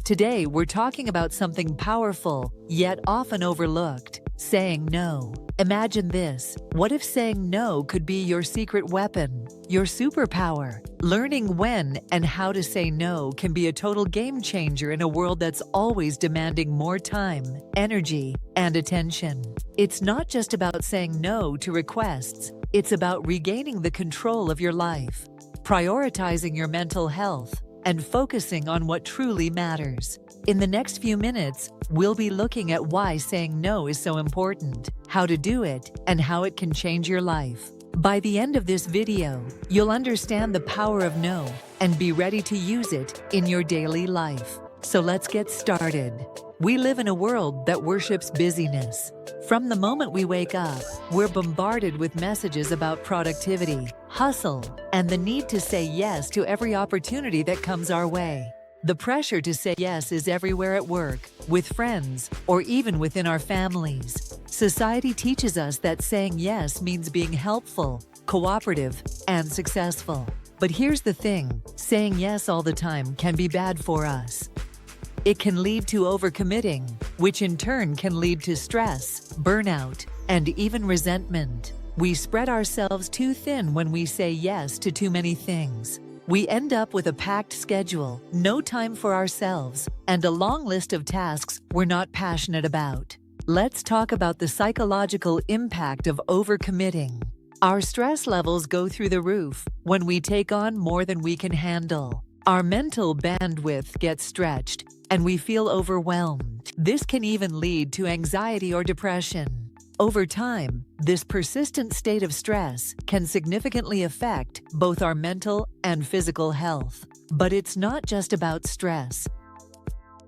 Today, we're talking about something powerful, yet often overlooked: saying no. Imagine this. What if saying no could be your secret weapon, your superpower? Learning when and how to say no can be a total game changer in a world that's always demanding more time, energy, and attention. It's not just about saying no to requests, it's about regaining the control of your life, prioritizing your mental health, and focusing on what truly matters. In the next few minutes, we'll be looking at why saying no is so important, how to do it, and how it can change your life. By the end of this video, you'll understand the power of no and be ready to use it in your daily life. So let's get started. We live in a world that worships busyness. From the moment we wake up, we're bombarded with messages about productivity, hustle, and the need to say yes to every opportunity that comes our way. The pressure to say yes is everywhere at work, with friends, or even within our families. Society teaches us that saying yes means being helpful, cooperative, and successful. But here's the thing: saying yes all the time can be bad for us. It can lead to overcommitting, which in turn can lead to stress, burnout, and even resentment. We spread ourselves too thin when we say yes to too many things. We end up with a packed schedule, no time for ourselves, and a long list of tasks we're not passionate about. Let's talk about the psychological impact of overcommitting. Our stress levels go through the roof when we take on more than we can handle. Our mental bandwidth gets stretched, and we feel overwhelmed. This can even lead to anxiety or depression. Over time, this persistent state of stress can significantly affect both our mental and physical health. But it's not just about stress.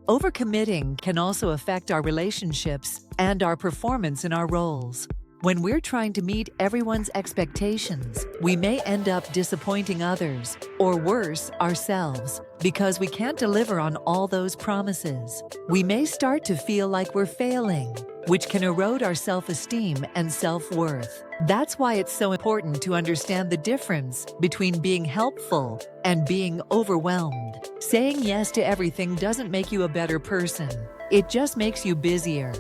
Overcommitting can also affect our relationships and our performance in our roles. When we're trying to meet everyone's expectations, we may end up disappointing others, or worse, ourselves, because we can't deliver on all those promises. We may start to feel like we're failing, which can erode our self-esteem and self-worth. That's why it's so important to understand the difference between being helpful and being overwhelmed. Saying yes to everything doesn't make you a better person. It just makes you busier.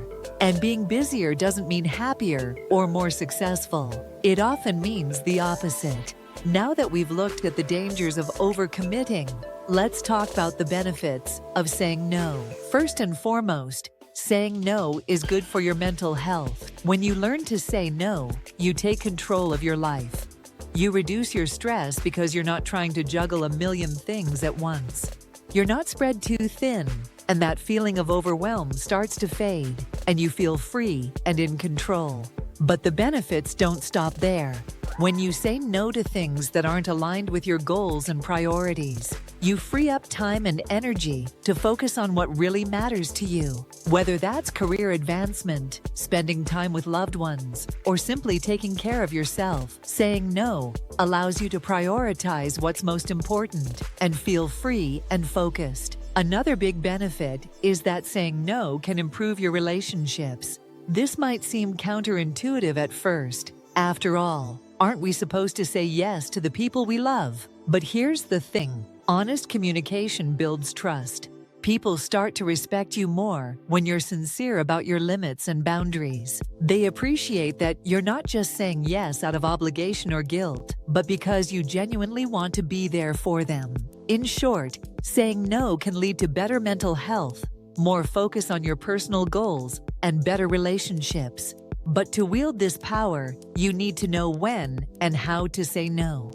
And being busier doesn't mean happier or more successful. It often means the opposite. Now that we've looked at the dangers of overcommitting, let's talk about the benefits of saying no. First and foremost, saying no is good for your mental health. When you learn to say no, you take control of your life. You reduce your stress because you're not trying to juggle a million things at once. You're not spread too thin, and that feeling of overwhelm starts to fade, and you feel free and in control. But the benefits don't stop there. When you say no to things that aren't aligned with your goals and priorities, you free up time and energy to focus on what really matters to you. Whether that's career advancement, spending time with loved ones, or simply taking care of yourself, saying no allows you to prioritize what's most important and feel free and focused. Another big benefit is that saying no can improve your relationships. This might seem counterintuitive at first. After all, aren't we supposed to say yes to the people we love? But here's the thing: honest communication builds trust. People start to respect you more when you're sincere about your limits and boundaries. They appreciate that you're not just saying yes out of obligation or guilt, but because you genuinely want to be there for them. In short, saying no can lead to better mental health, more focus on your personal goals, and better relationships. But to wield this power, you need to know when and how to say no.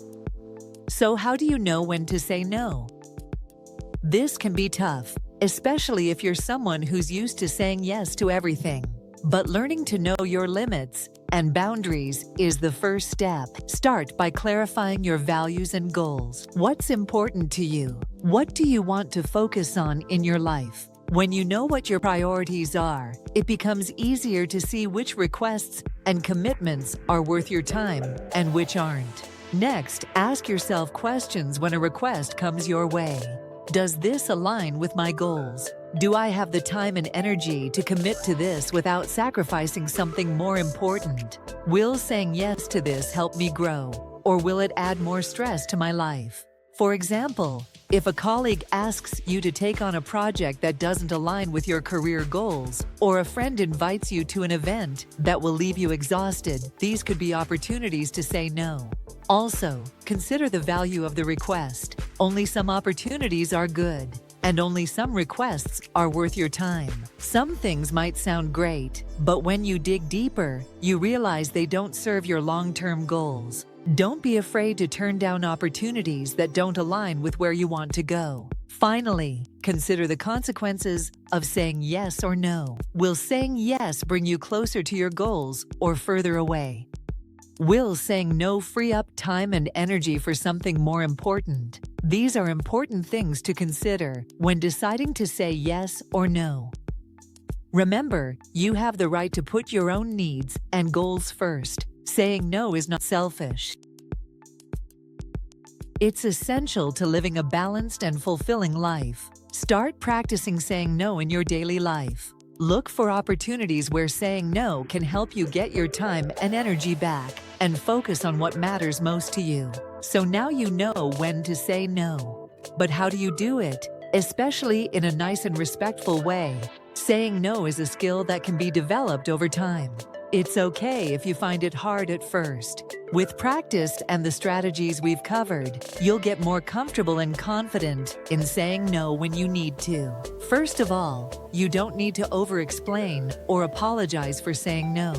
So how do you know when to say no? This can be tough, especially if you're someone who's used to saying yes to everything. But learning to know your limits and boundaries is the first step. Start by clarifying your values and goals. What's important to you? What do you want to focus on in your life? When you know what your priorities are, it becomes easier to see which requests and commitments are worth your time and which aren't. Next, ask yourself questions when a request comes your way. Does this align with my goals? Do I have the time and energy to commit to this without sacrificing something more important? Will saying yes to this help me grow, or will it add more stress to my life? For example, if a colleague asks you to take on a project that doesn't align with your career goals, or a friend invites you to an event that will leave you exhausted, these could be opportunities to say no. Also, consider the value of the request. Only some opportunities are good, and only some requests are worth your time. Some things might sound great, but when you dig deeper, you realize they don't serve your long-term goals. Don't be afraid to turn down opportunities that don't align with where you want to go. Finally, consider the consequences of saying yes or no. Will saying yes bring you closer to your goals or further away? Will saying no free up time and energy for something more important? These are important things to consider when deciding to say yes or no. Remember, you have the right to put your own needs and goals first. Saying no is not selfish. It's essential to living a balanced and fulfilling life. Start practicing saying no in your daily life. Look for opportunities where saying no can help you get your time and energy back and focus on what matters most to you. So now you know when to say no. But how do you do it? Especially in a nice and respectful way. Saying no is a skill that can be developed over time. It's okay if you find it hard at first. With practice and the strategies we've covered, you'll get more comfortable and confident in saying no when you need to. First of all, you don't need to over-explain or apologize for saying no.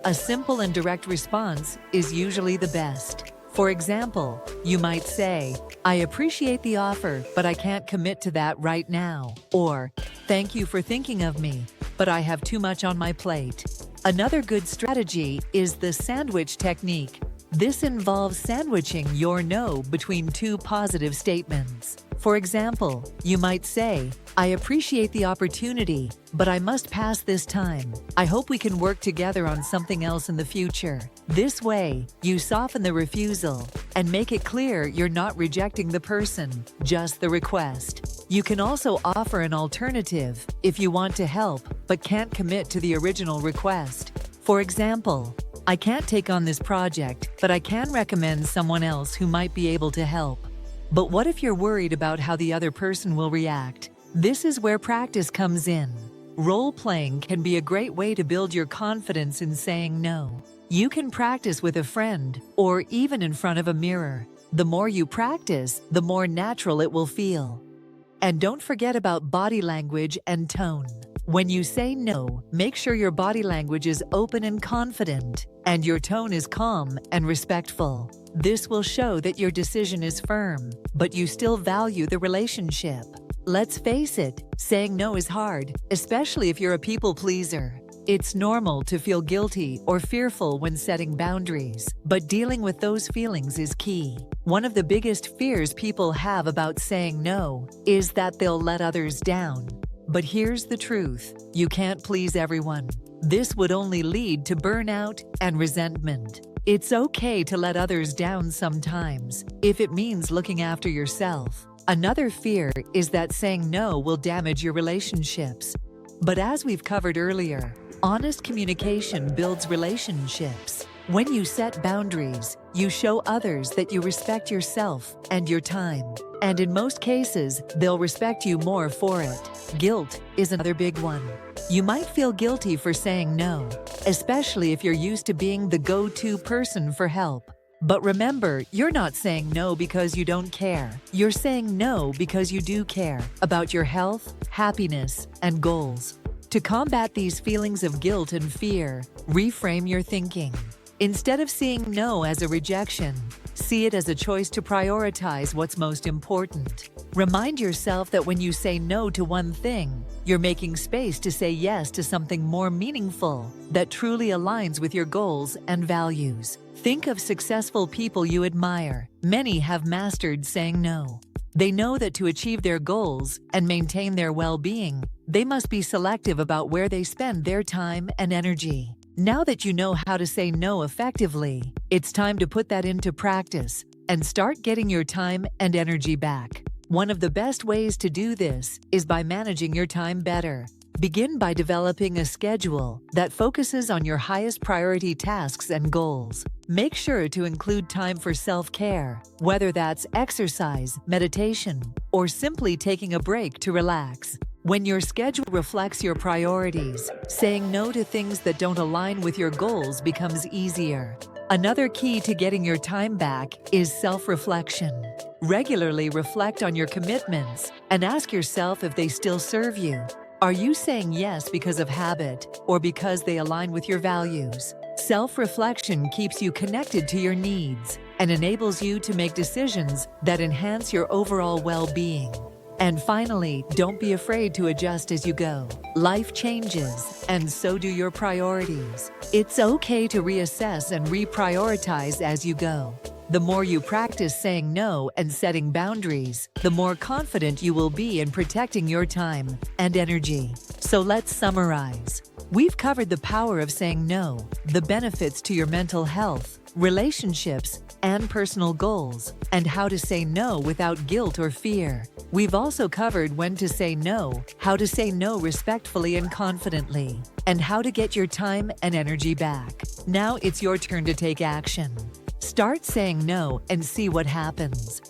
A simple and direct response is usually the best. For example, you might say, "I appreciate the offer, but I can't commit to that right now." Or, "Thank you for thinking of me, but I have too much on my plate." Another good strategy is the sandwich technique. This involves sandwiching your no between two positive statements. For example, you might say, "I appreciate the opportunity, but I must pass this time. I hope we can work together on something else in the future." This way, you soften the refusal and make it clear you're not rejecting the person, just the request. You can also offer an alternative if you want to help but can't commit to the original request. For example, "I can't take on this project, but I can recommend someone else who might be able to help." But what if you're worried about how the other person will react? This is where practice comes in. Role-playing can be a great way to build your confidence in saying no. You can practice with a friend or even in front of a mirror. The more you practice, the more natural it will feel. And don't forget about body language and tone. When you say no, make sure your body language is open and confident, and your tone is calm and respectful. This will show that your decision is firm, but you still value the relationship. Let's face it, saying no is hard, especially if you're a people pleaser. It's normal to feel guilty or fearful when setting boundaries, but dealing with those feelings is key. One of the biggest fears people have about saying no is that they'll let others down. But here's the truth: you can't please everyone. This would only lead to burnout and resentment. It's okay to let others down sometimes, if it means looking after yourself. Another fear is that saying no will damage your relationships. But as we've covered earlier, honest communication builds relationships. When you set boundaries, you show others that you respect yourself and your time. And in most cases, they'll respect you more for it. Guilt is another big one. You might feel guilty for saying no, especially if you're used to being the go-to person for help. But remember, you're not saying no because you don't care. You're saying no because you do care about your health, happiness, and goals. To combat these feelings of guilt and fear, reframe your thinking. Instead of seeing no as a rejection, see it as a choice to prioritize what's most important. Remind yourself that when you say no to one thing, you're making space to say yes to something more meaningful that truly aligns with your goals and values. Think of successful people you admire. Many have mastered saying no. They know that to achieve their goals and maintain their well-being, they must be selective about where they spend their time and energy. Now that you know how to say no effectively, it's time to put that into practice and start getting your time and energy back. One of the best ways to do this is by managing your time better. Begin by developing a schedule that focuses on your highest priority tasks and goals. Make sure to include time for self-care, whether that's exercise, meditation, or simply taking a break to relax. When your schedule reflects your priorities, saying no to things that don't align with your goals becomes easier. Another key to getting your time back is self-reflection. Regularly reflect on your commitments and ask yourself if they still serve you. Are you saying yes because of habit or because they align with your values? Self-reflection keeps you connected to your needs and enables you to make decisions that enhance your overall well-being. And finally, don't be afraid to adjust as you go. Life changes, and so do your priorities. It's okay to reassess and reprioritize as you go. The more you practice saying no and setting boundaries, the more confident you will be in protecting your time and energy. So let's summarize. We've covered the power of saying no, the benefits to your mental health, relationships, and personal goals, and how to say no without guilt or fear. We've also covered when to say no, how to say no respectfully and confidently, and how to get your time and energy back. Now it's your turn to take action. Start saying no and see what happens.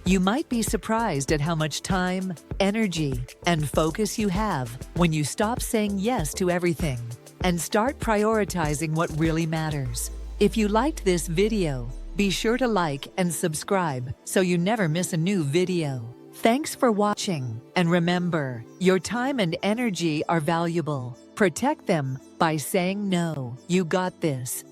You might be surprised at how much time, energy, and focus you have when you stop saying yes to everything and start prioritizing what really matters. If you liked this video, be sure to like and subscribe so you never miss a new video. Thanks for watching, and remember, your time and energy are valuable. Protect them by saying no. You got this.